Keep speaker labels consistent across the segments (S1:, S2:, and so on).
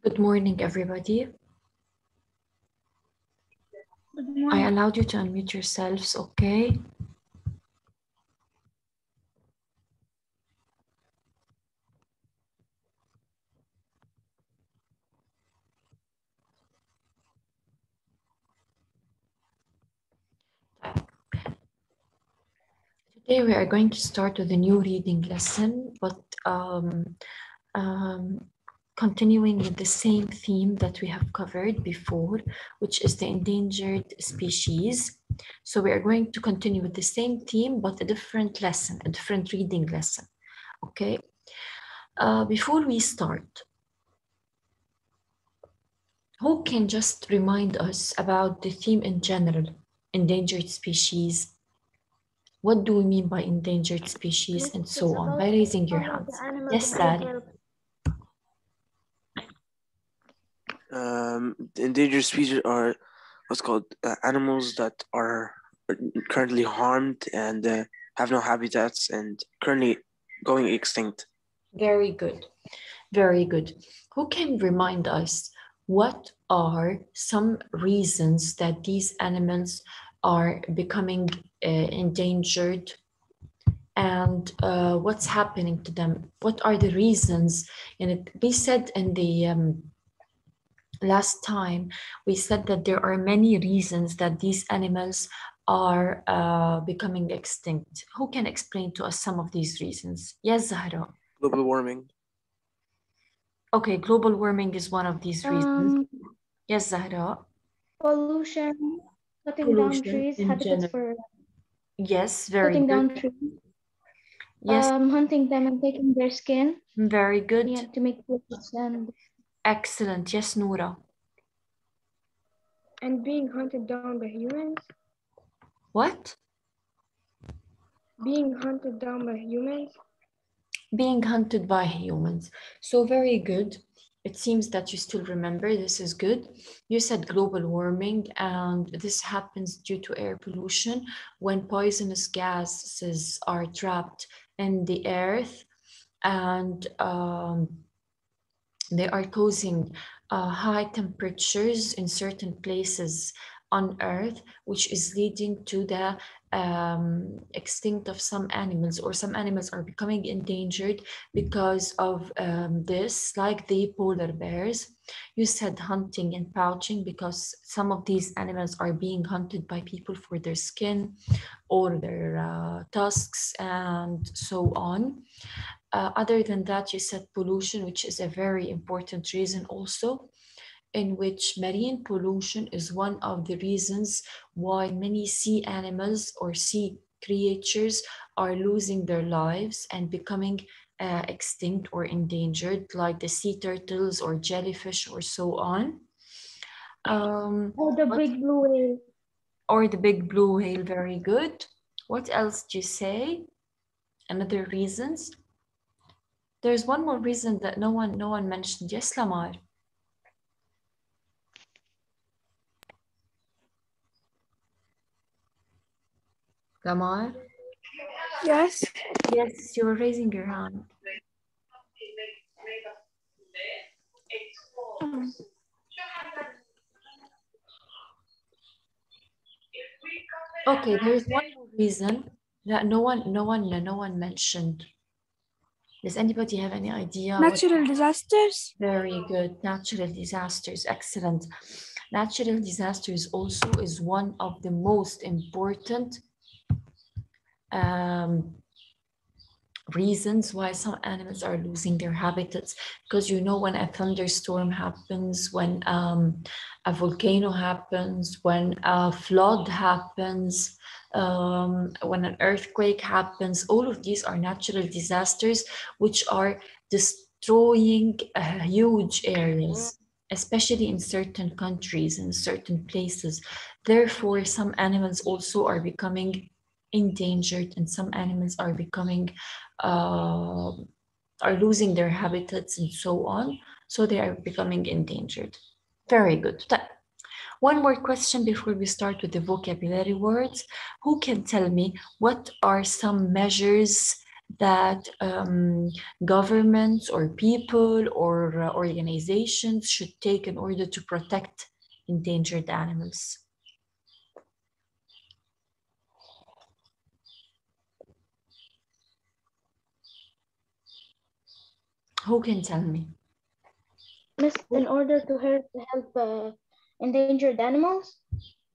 S1: Good morning, everybody.
S2: Good morning.
S1: I allowed you to unmute yourselves, okay? Today we are going to start with a new reading lesson, but continuing with the same theme that we have covered before, which is the endangered species. So we are going to continue with the same theme, but a different lesson, a different reading lesson, okay? Before we start, who can just remind us about the theme in general, endangered species? What do we mean by endangered species and so on, by raising your hands? Yes, Sally.
S3: Endangered species are what's called animals that are currently harmed and have no habitats and currently going extinct.
S1: Very good. Very good. Who can remind us what are some reasons that these animals are becoming endangered, and what's happening to them? What are the reasons? And we said in the last time, we said that there are many reasons that these animals are becoming extinct. Who can explain to us some of these reasons? Yes, Zahra.
S3: Global warming.
S1: Okay, global warming is one of these reasons. Yes, Zahra.
S2: Pollution, cutting down trees, habitats for
S1: yes, very
S2: cutting
S1: good.
S2: down trees.
S1: Yes,
S2: hunting them and taking their skin.
S1: very good.
S2: Yeah, to make clothes and
S1: Excellent. Yes, Noura.
S4: And being hunted down by humans.
S1: What?
S4: Being hunted down by humans.
S1: Being hunted by humans. So very good. It seems that you still remember. This is good. You said global warming, and this happens due to air pollution when poisonous gases are trapped in the earth, and they are causing high temperatures in certain places on Earth, which is leading to the extinct of some animals, or some animals are becoming endangered because of this, like the polar bears. You said hunting and poaching because some of these animals are being hunted by people for their skin or their tusks and so on. Other than that, you said pollution, which is a very important reason also, in which marine pollution is one of the reasons why many sea animals or sea creatures are losing their lives and becoming extinct or endangered, like the sea turtles or jellyfish or so on.
S2: Or the big blue whale.
S1: Or the big blue whale, very good. What else do you say? Another reasons? There's one more reason that no one mentioned. Yes, Lamar. Lamar?
S4: Yes.
S1: Yes, you were raising your hand. Okay, there's one more reason that no one mentioned. Does anybody have any idea?
S4: Natural disasters.
S1: Very good. Natural disasters. Excellent. Natural disasters also is one of the most important reasons why some animals are losing their habitats, because you know when a thunderstorm happens, when a volcano happens, when a flood happens, when an earthquake happens, all of these are natural disasters which are destroying huge areas, especially in certain countries and certain places. Therefore, some animals also are becoming endangered, and some animals are becoming are losing their habitats and so on, so they are becoming endangered. Very good. One more question before we start with the vocabulary words. Who can tell me what are some measures that governments or people or organizations should take in order to protect endangered animals? Who can tell me?
S2: Miss, in order to help endangered animals?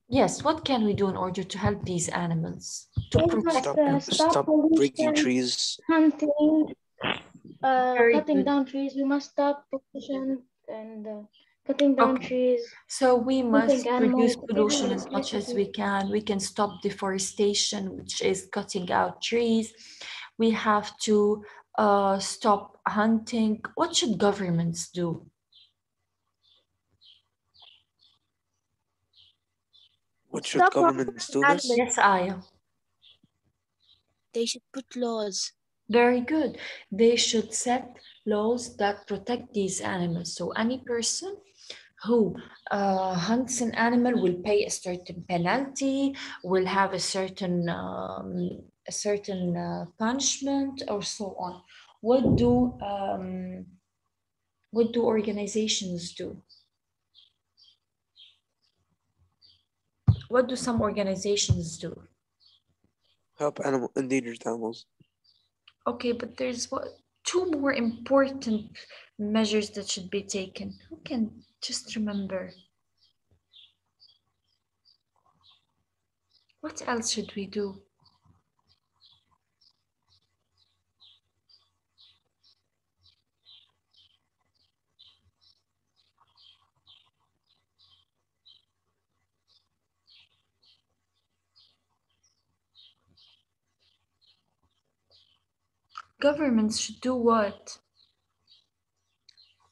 S1: Yes, what can we do in order to help these animals? To protect them?
S3: Stop breaking trees.
S2: Hunting,
S1: Very
S2: cutting
S1: good.
S2: down trees. We must stop pollution and cutting down
S1: Okay.
S2: trees.
S1: So we must
S2: Hunting
S1: reduce
S2: animals,
S1: pollution as much as we can. We can stop deforestation, which is cutting out trees. We have to stop hunting. What should governments do?
S3: What should governments do this?
S1: Yes, Aya.
S5: They should put laws.
S1: Very good. They should set laws that protect these animals. So any person who hunts an animal will pay a certain penalty, will have a certain punishment, or so on. What do organizations do? What do some organizations do?
S3: Help endangered animals.
S1: Okay, but there's two more important measures that should be taken. Who can just remember? What else should we do? Governments should do what?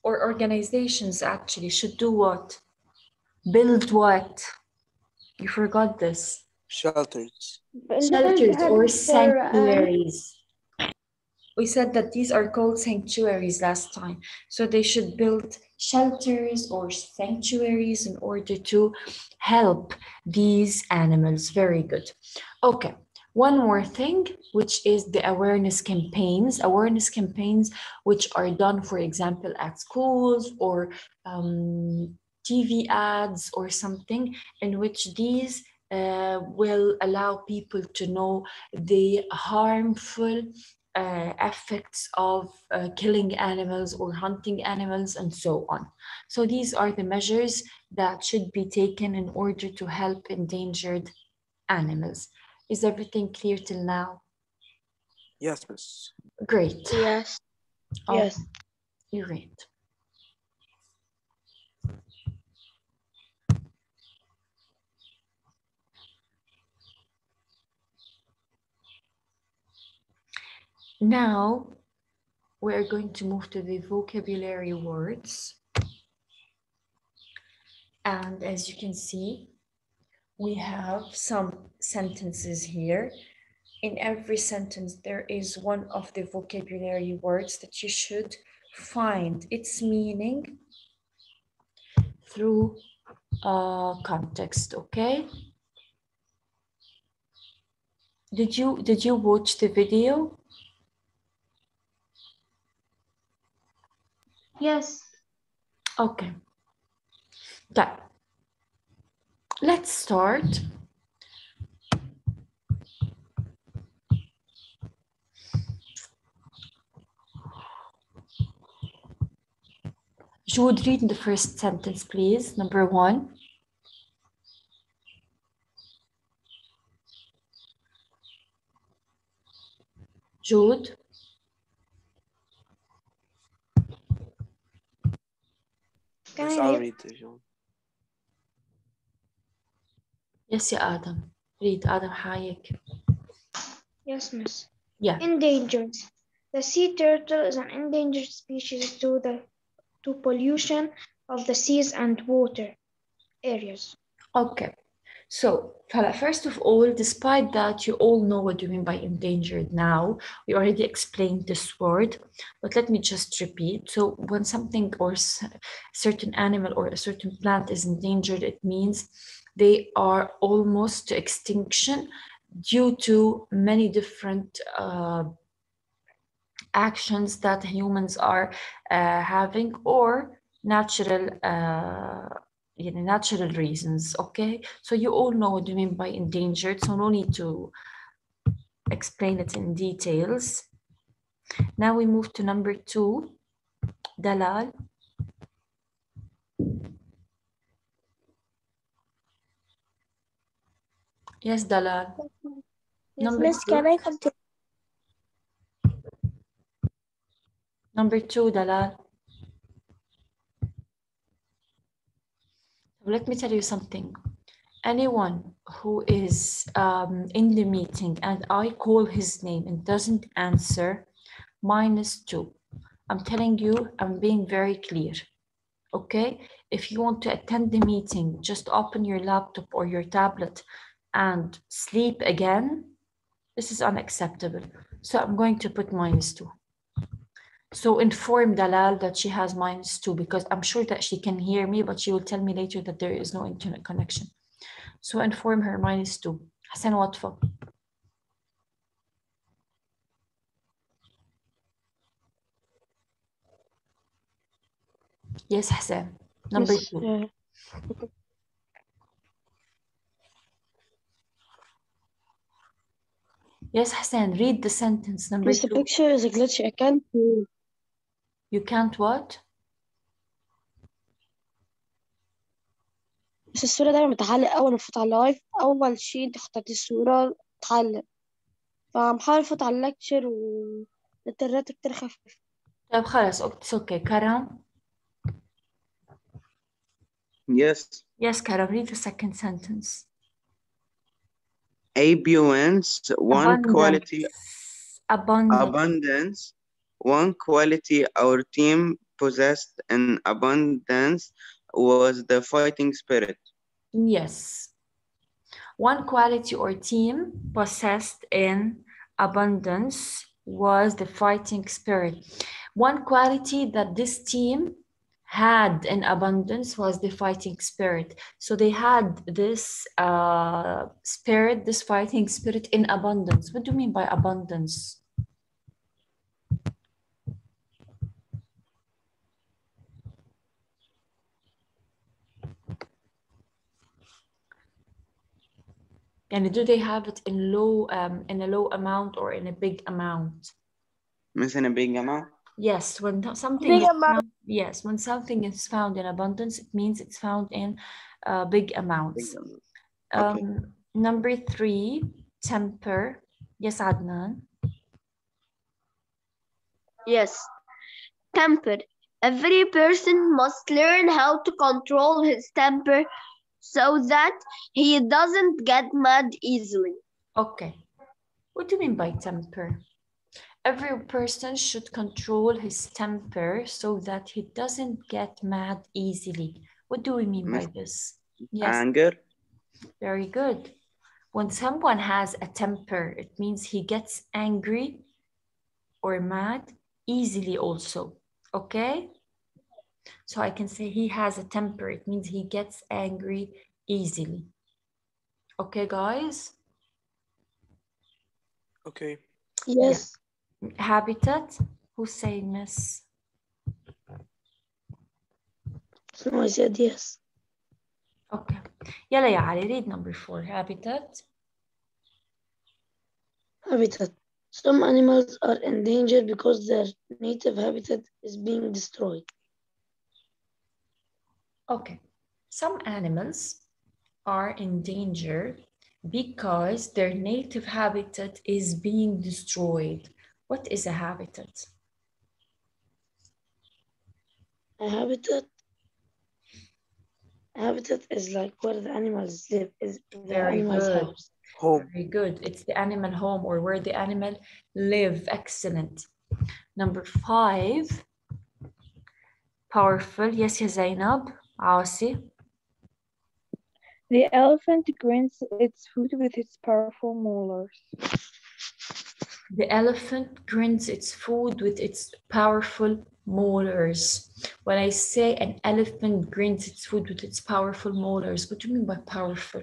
S1: Or organizations actually should do what? Build what? You forgot this.
S3: Shelters.
S1: Shelters or sanctuaries. We said that these are called sanctuaries last time. So they should build shelters or sanctuaries in order to help these animals. Very good. Okay. One more thing, which is the awareness campaigns. Awareness campaigns which are done, for example, at schools or TV ads or something, in which these will allow people to know the harmful effects of killing animals or hunting animals and so on. So these are the measures that should be taken in order to help endangered animals. Is everything clear till now?
S3: Yes, Miss.
S1: Great.
S2: Yes. Yes.
S1: You're right. Now we're going to move to the vocabulary words. And as you can see, we have some sentences here. In every sentence, there is one of the vocabulary words that you should find its meaning through context, okay? Did you watch the video?
S2: Yes.
S1: Okay. Okay. Let's start. Jude, read the first sentence, please. Number 1. Jude.
S3: Yes, I'll read if you want.
S1: Yes, يا آدم. Read آدم حايك.
S2: Yes, miss.
S1: Yeah.
S2: Endangered. The sea turtle is an endangered species due to pollution of the seas and water areas.
S1: Okay. So, first of all, despite that, you all know what you mean by endangered now. We already explained this word, but let me just repeat. So, when something or certain animal or a certain plant is endangered, it means they are almost to extinction due to many different actions that humans are having or natural natural reasons. Okay, so you all know what you mean by endangered, so no need to explain it in details. Now we move to number 2. Dalal. Yes, Dalal.
S4: Yes, Miss, can I continue?
S1: Number 2, Dalal. Let me tell you something. Anyone who is in the meeting and I call his name and doesn't answer, -2. I'm telling you, I'm being very clear. Okay? If you want to attend the meeting, just open your laptop or your tablet and sleep again. This is unacceptable. So I'm going to put -2. So inform Dalal that she has -2 because I'm sure that she can hear me, but she will tell me later that there is no internet connection. So inform her -2. Hassan Watfa. Yes, Hassan. Number 2. Yes, Hassan, read the sentence. Number 2.
S4: The picture is a glitch. I can't move.
S1: You can't what?
S4: بس الصورة دايما بتعلق أول ما أفوت على اللايف. أول شيء أنت اخترتي الصورة تعلق. فمحاول أفوت على اللكتشر والإنترنت كتير خفيف.
S1: طيب خلاص, it's okay. Karam?
S5: Yes.
S1: Yes, Karam, read the second sentence.
S5: Abundance, one quality.
S1: Abundance.
S5: One quality our team possessed in abundance was the fighting spirit.
S1: Yes. One quality or team possessed in abundance was the fighting spirit. One quality that this team had in abundance was the fighting spirit. So they had this spirit, this fighting spirit in abundance. What do you mean by abundance? And do they have it in a low amount or in a big amount?
S5: مثلا a big amount.
S1: Yes, when something
S4: Big
S1: is
S4: amount.
S1: found, yes, when something is found in abundance, it means it's found in big amounts.
S5: Okay.
S1: Number 3, temper. Yes, Adnan.
S6: Yes. Temper. Every person must learn how to control his temper so that he doesn't get mad easily.
S1: Okay. What do you mean by temper? Every person should control his temper so that he doesn't get mad easily. What do we mean by this? Yes.
S5: Anger.
S1: Very good. When someone has a temper, it means he gets angry or mad easily also. Okay? So I can say he has a temper. It means he gets angry easily. Okay, guys?
S3: Okay.
S4: Yes.
S1: Habitat, who's saying this?
S4: No, I said yes.
S1: Okay. يلا يا علي, read number 4. Habitat.
S4: Habitat. Some animals are endangered because their native habitat is being destroyed.
S1: Okay. Some animals are in danger because their native habitat is being destroyed. What is a habitat?
S4: A habitat is like where the animals live, is the
S1: Very
S4: animal's
S1: good.
S4: house.
S3: Home.
S1: Very good. It's the animal home or where the animal live. Excellent. Number 5. Powerful. Yes, ya Zainab. Asi.
S7: The elephant grinds its food with its powerful molars.
S1: The elephant grinds its food with its powerful molars. When I say an elephant grinds its food with its powerful molars, what do you mean by powerful?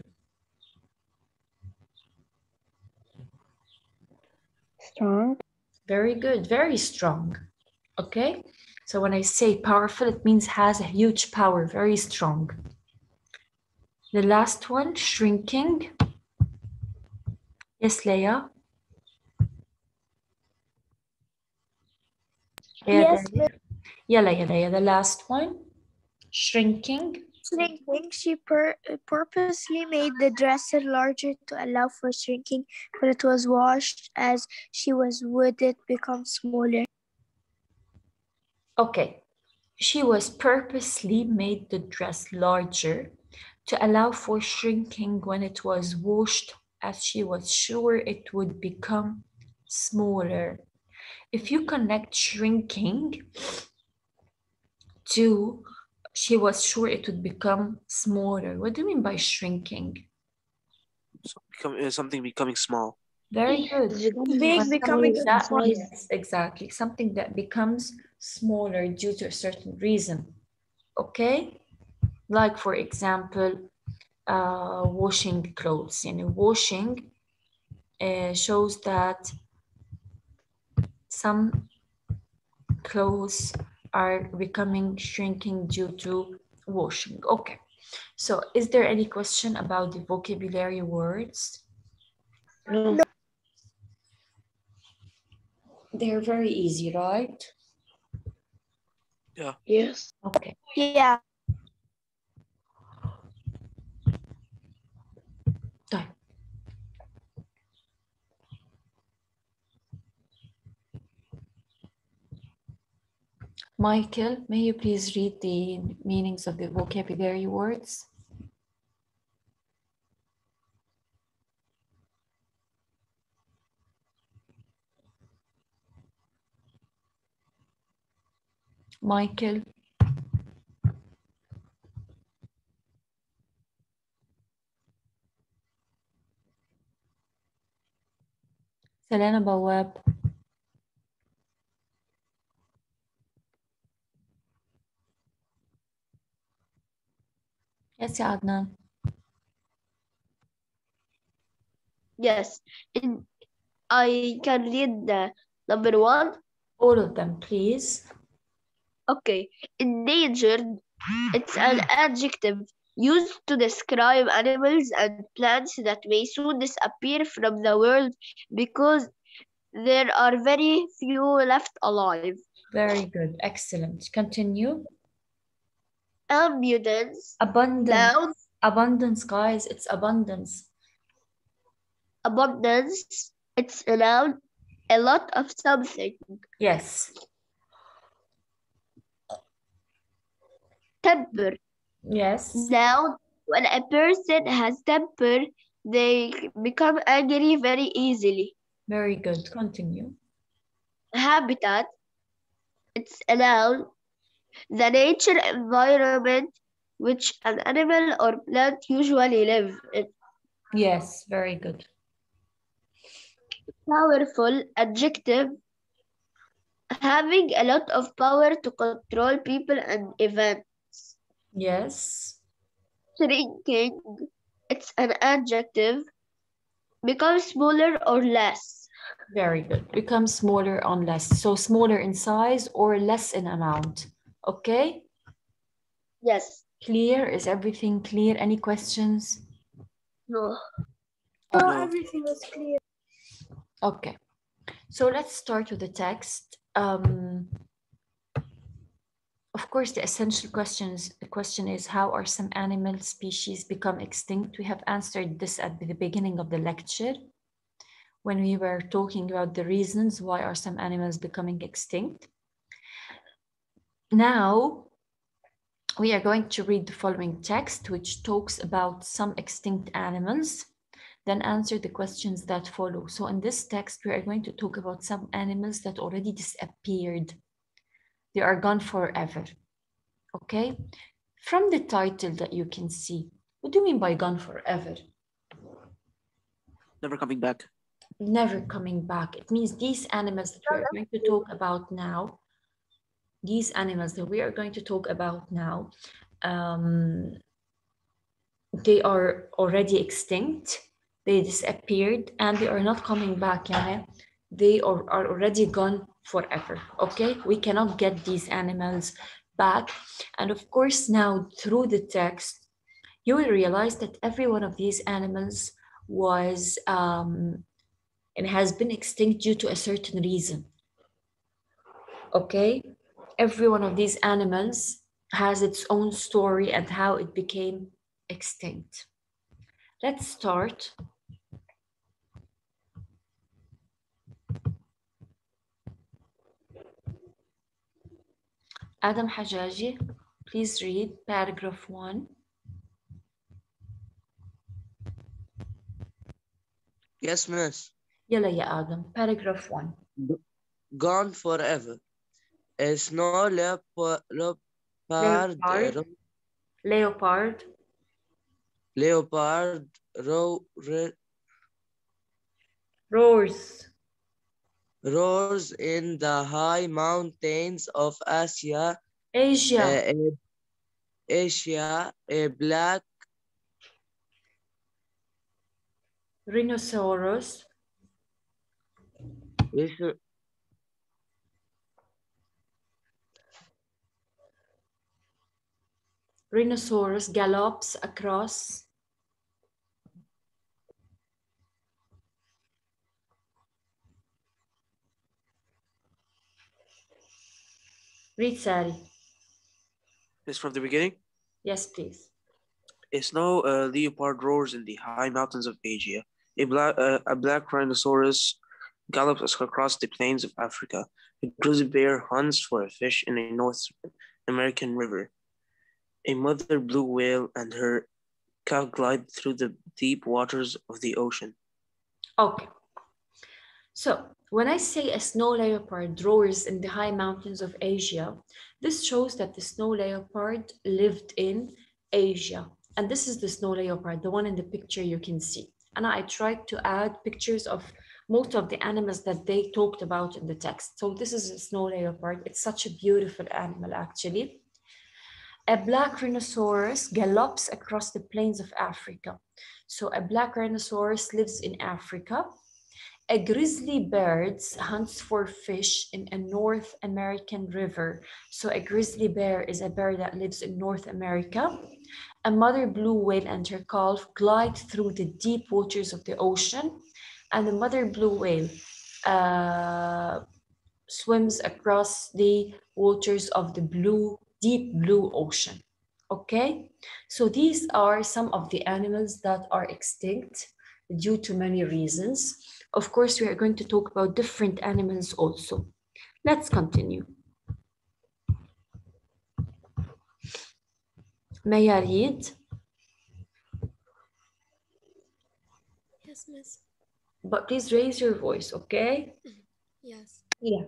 S7: Strong.
S1: Very good, very strong. Okay, so when I say powerful, it means has a huge power, very strong. The last one, shrinking. Yes, Leia.
S2: Yes,
S1: Yeah, the last one, shrinking.
S2: shrinking. She purposely made the dresser larger to allow for shrinking, but it was washed as she would it become smaller.
S1: Okay, she was purposely made the dress larger to allow for shrinking when it was washed, as she was sure it would become smaller. If you connect shrinking to she was sure it would become smaller, what do you mean by shrinking?
S3: So something becoming small.
S1: Very good.
S2: Big becoming small.
S1: Yes, exactly. Something that becomes smaller due to a certain reason. Okay? Like, for example, washing clothes. Washing shows that some clothes are becoming shrinking due to washing. Okay. So is there any question about the vocabulary words?
S4: No.
S1: They're very easy, right?
S3: Yeah.
S4: Yes.
S1: Okay.
S2: Yeah.
S1: طيب. Michael, may you please read the meanings of the vocabulary words? Michael. Selena Bawab. Yes, يا عدنان.
S6: Yes, I can read the number one.
S1: All of them, please.
S6: Okay, endangered. It's an adjective used to describe animals and plants that may soon disappear from the world because there are very few left alive.
S1: Very good. Excellent. Continue.
S6: Abundance.
S1: Abundance.
S6: Noun.
S1: Abundance, guys. It's abundance.
S6: Abundance. It's a noun. A lot of something.
S1: Yes.
S6: Temper.
S1: Yes.
S6: Noun. When a person has temper, they become angry very easily.
S1: Very good. Continue.
S6: Habitat. It's a noun. The nature environment which an animal or plant usually live in.
S1: Yes. Very good.
S6: Powerful. Adjective. Having a lot of power to control people and events.
S1: Yes.
S6: Shrinking. It's an adjective. Become smaller or less.
S1: Very good. Become smaller on less. So smaller in size or less in amount. Okay.
S6: Yes.
S1: Clear? Is everything clear? Any questions?
S6: No.
S2: No,
S3: No.
S2: everything was clear.
S1: Okay. So let's start with the text. Of course, the essential question is how are some animal species become extinct? We have answered this at the beginning of the lecture when we were talking about the reasons why are some animals becoming extinct. Now, we are going to read the following text, which talks about some extinct animals, then answer the questions that follow. So in this text, we are going to talk about some animals that already disappeared. They are gone forever, okay? From the title that you can see, what do you mean by gone forever?
S3: Never coming back.
S1: Never coming back. It means these animals that we are going to talk about now, these animals that we are going to talk about now, they are already extinct, they disappeared, and they are not coming back. Yani, they are already gone forever, okay? We cannot get these animals back. And of course, now through the text, you will realize that every one of these animals was and has been extinct due to a certain reason, okay? Every one of these animals has its own story and how it became extinct. Let's start. Adam Hajaji, please read paragraph 1.
S8: Yes, miss.
S1: يلا يا Adam, paragraph 1.
S8: Gone forever. A snow leopard,
S1: Leopard.
S8: roars in the high mountains of Asia. Asia, a black
S1: rhinoceros. Rhinoceros gallops across read Sari.
S3: This from the beginning?
S1: Yes, please.
S3: A snow leopard roars in the high mountains of Asia. A black rhinoceros gallops across the plains of Africa. A grizzly bear hunts for a fish in a North American river. A mother blue whale and her calf glide through the deep waters of the ocean.
S1: Okay. So when I say a snow leopard roars in the high mountains of Asia, this shows that the snow leopard lived in Asia. And this is the snow leopard, the one in the picture you can see. And I tried to add pictures of most of the animals that they talked about in the text. So this is a snow leopard. It's such a beautiful animal, actually. A black rhinoceros gallops across the plains of Africa. So a black rhinoceros lives in Africa. A grizzly bird hunts for fish in a North American river. So a grizzly bear is a bear that lives in North America. A mother blue whale and her calf glide through the deep waters of the ocean. And the mother blue whale swims across the waters of the deep blue ocean. Okay, so these are some of the animals that are extinct due to many reasons. Of course, we are going to talk about different animals also. Let's continue. May I read?
S9: Yes, miss.
S1: But please raise your voice, okay?
S9: Yes.
S1: Yeah.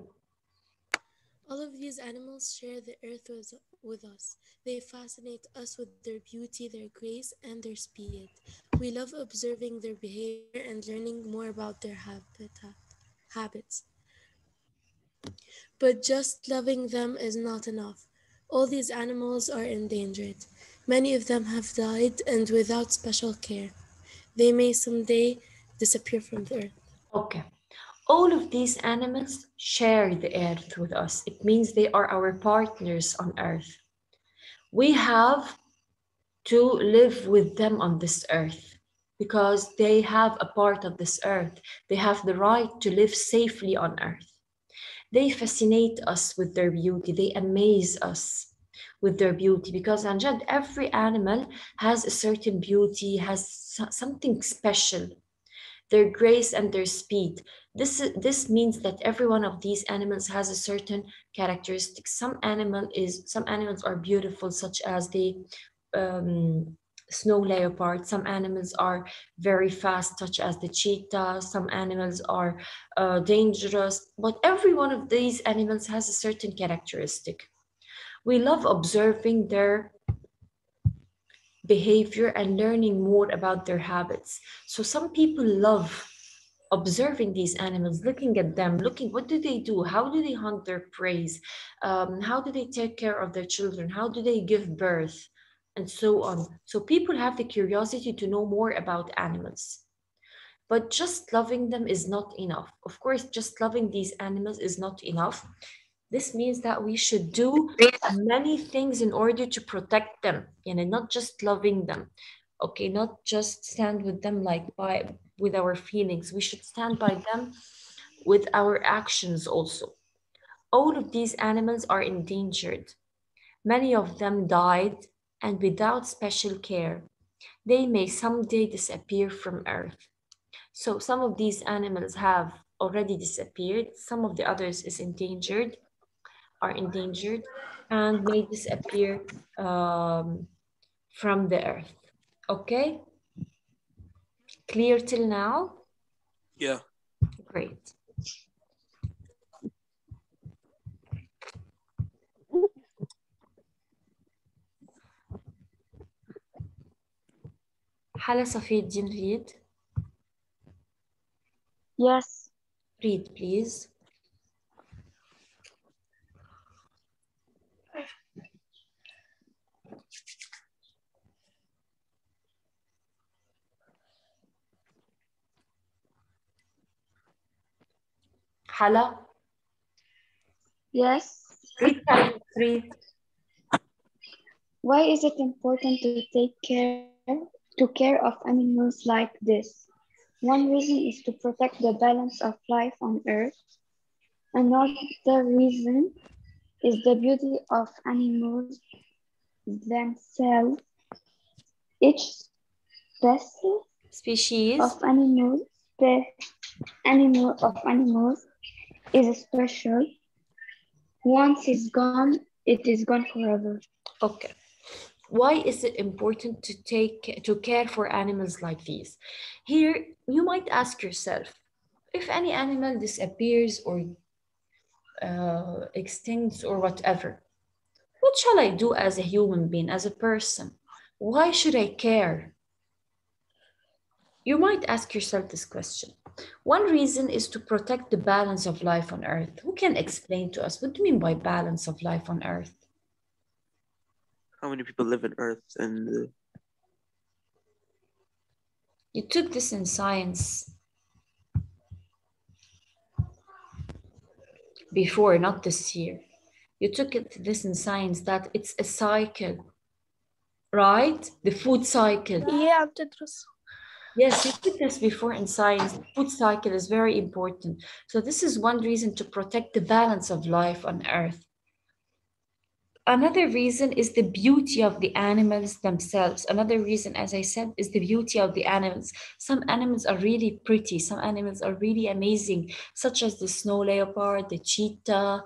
S9: All of these animals share the earth with us. They fascinate us with their beauty, their grace, and their speed. We love observing their behavior and learning more about their habits. But just loving them is not enough. All these animals are endangered. Many of them have died, and without special care, they may someday disappear from the earth.
S1: Okay. All of these animals share the earth with us. It means they are our partners on earth. We have to live with them on this earth because they have a part of this earth. They have the right to live safely on earth. They fascinate us with their beauty. They amaze us with their beauty because Anjad, every animal has a certain beauty, has something special. Their grace and their speed. This means that every one of these animals has a certain characteristic. Some animals are beautiful, such as the snow leopard. Some animals are very fast, such as the cheetah. Some animals are dangerous, but every one of these animals has a certain characteristic. We love observing their behavior and learning more about their habits. So some people love observing these animals, looking at them, looking what do they do, how do they hunt their prey, how do they take care of their children, how do they give birth, and so on. So people have the curiosity to know more about animals. But just loving them is not enough. Of course, just loving these animals is not enough. This means that we should do many things in order to protect them, and not just loving them. Okay, not just stand with them with our feelings. We should stand by them with our actions also. All of these animals are endangered. Many of them died, and without special care, they may someday disappear from Earth. So some of these animals have already disappeared. Some of the others are endangered and may disappear from the earth. Okay? Clear till now?
S3: Yeah.
S1: Great. Hala Safi Din, read.
S4: Yes.
S1: Read, please. Hala?
S10: Yes.
S1: Read.
S10: Why is it important to take care of animals like this? One reason is to protect the balance of life on Earth. Another reason is the beauty of animals themselves. Each
S1: species
S10: of animals is special. Once it's gone, it is gone forever.
S1: Okay. Why is it important to care for animals like these? Here, you might ask yourself, if any animal disappears or extincts or whatever, what shall I do as a human being, as a person? Why should I care? You might ask yourself this question. One reason is to protect the balance of life on Earth. Who can explain to us what do you mean by balance of life on Earth?
S3: How many people live on Earth? And
S1: You took this in science before, not this year. You took this in science that it's a cycle, right? The food cycle.
S2: Yeah, بتدرس.
S1: Yes, you took this before in science. The food cycle is very important. So this is one reason to protect the balance of life on Earth. Another reason is the beauty of the animals themselves. Another reason, as I said, is the beauty of the animals. Some animals are really pretty. Some animals are really amazing, such as the snow leopard, the cheetah,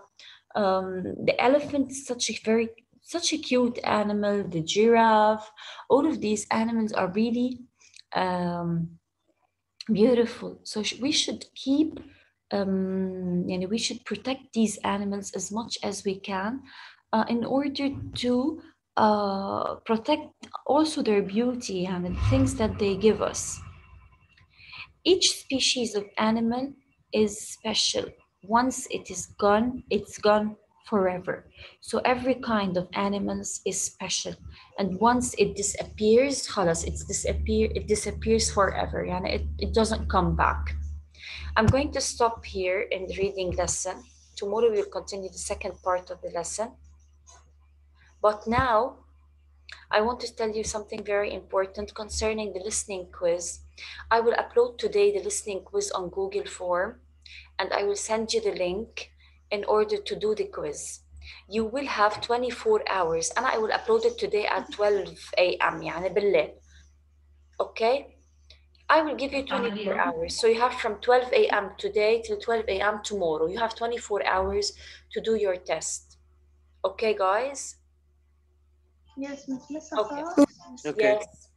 S1: the elephant is such a cute animal, the giraffe. All of these animals are really beautiful. So we should keep, we should protect these animals as much as we can in order to protect also their beauty and the things that they give us. Each species of animal is special. Once it is gone, it's gone forever. So every kind of animals is special. And once it disappears, خلاص, it disappears forever. It doesn't come back. I'm going to stop here in the reading lesson. Tomorrow we'll continue the second part of the lesson. But now, I want to tell you something very important concerning the listening quiz. I will upload today the listening quiz on Google Form, and I will send you the link in order to do the quiz. You will have 24 hours, and I will upload it today at 12 a.m. يعني بالليل. Okay? I will give you 24 hours. So you have from 12 a.m. today till 12 a.m. tomorrow. You have 24 hours to do your test. Okay, guys?
S11: Yes, Miss
S1: Okay.
S3: okay.
S1: Yes.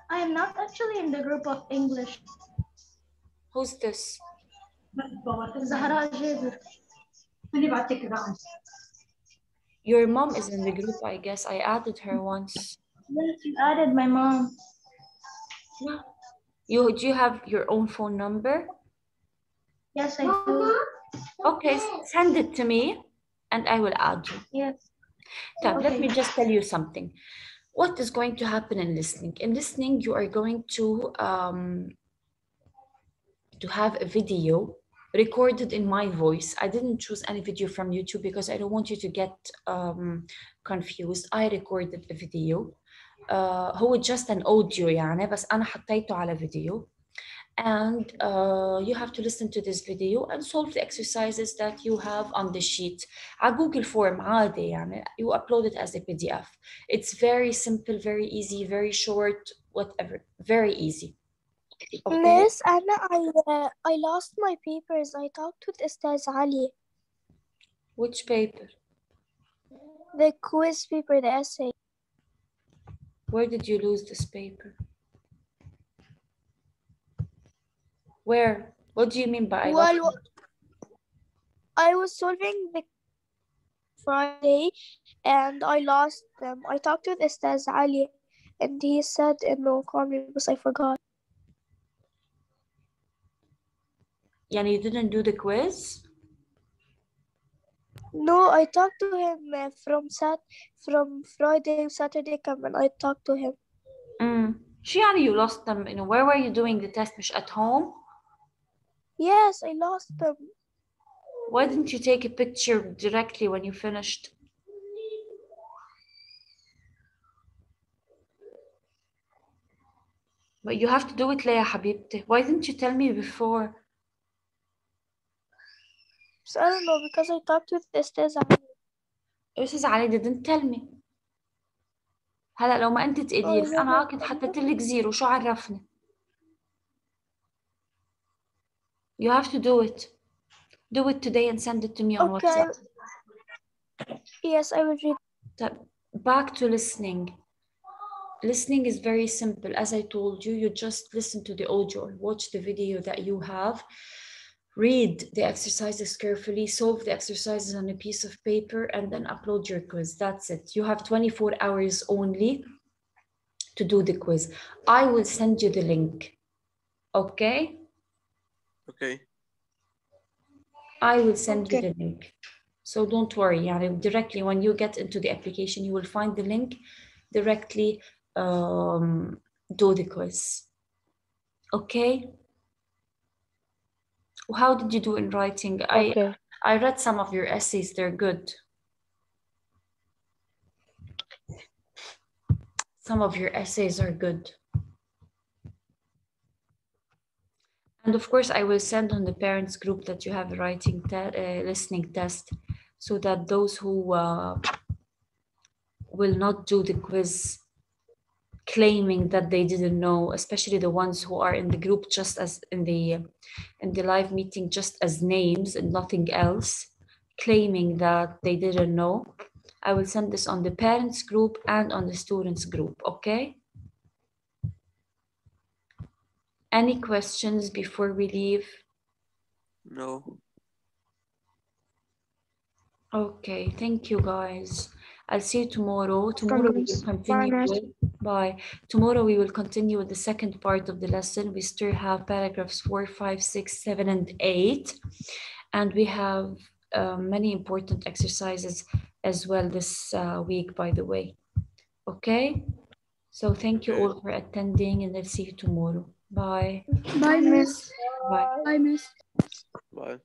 S11: I am not actually in the group of English.
S1: Who's this?
S11: Zahra Jaber.
S1: Your mom is in the group, I guess. I added her once.
S11: Yes, you added my mom.
S1: Yeah. Do you have your own phone number?
S11: Yes, I do.
S1: Okay, send it to me and I will add you.
S11: Yes.
S1: Tab,
S11: Okay.
S1: let me just tell you something. What is going to happen in listening? In listening, you are going to have a video recorded in my voice. I didn't choose any video from YouTube because I don't want you to get confused. I recorded a video. هو just an audio يعني بس أنا حطيته على video. And you have to listen to this video and solve the exercises that you have on the sheet. على Google Form عادي يعني. You upload it as a PDF. It's very simple, very easy, very short, whatever. Very easy. Okay.
S2: Miss Anna, I lost my papers. I talked with Ustaz Ali.
S1: Which paper?
S2: The quiz paper, the essay.
S1: Where did you lose this paper? Where? What do you mean by
S2: Well, I was solving the Friday and I lost them. I talked with Ustaz Ali and he said no, call me because I forgot.
S1: Yani you didn't do the quiz?
S2: No, I talked to him from Friday, Saturday, and I talked to him.
S1: شو يعني you lost them? Where were you doing the test? مش at home?
S2: Yes, I lost them.
S1: Why didn't you take a picture directly when you finished? But you have to do it ليه يا حبيبتي? Why didn't you tell me before?
S2: So I don't know because I talked with Ustaz Ali.
S1: Ustaz Ali didn't tell me. هلا لو ما أنت تقولي لي أنا كنت حطيت لك زيرو شو عرفني؟ You have to do it. Do it today and send it to me on WhatsApp.
S2: Yes, I will read.
S1: Back to listening. Listening is very simple. As I told you, you just listen to the audio, watch the video that you have, read the exercises carefully, solve the exercises on a piece of paper, and then upload your quiz. That's it. You have 24 hours only to do the quiz. I will send you the link. Okay?
S3: Okay.
S1: I will send you the link. So don't worry, يعني directly when you get into the application, you will find the link directly. Do the quiz. Okay. How did you do in writing?
S4: Okay.
S1: I read some of your essays, they're good. Some of your essays are good. And of course, I will send on the parents group that you have a writing listening test, so that those who will not do the quiz claiming that they didn't know, especially the ones who are in the group just as in the live meeting just as names and nothing else, claiming that they didn't know. I will send this on the parents group and on the students group, okay? Any questions before we leave?
S3: No.
S1: Okay, thank you guys. I'll see you tomorrow. Tomorrow we will continue. Bye. Tomorrow we will continue with the second part of the lesson. We still have paragraphs 4, 5, 6, 7, and 8. And we have many important exercises as well this week, by the way. Okay? So thank you all for attending, and I'll see you tomorrow. Bye.
S2: Bye, Miss.
S1: Bye.
S2: Bye, Miss.
S3: Bye.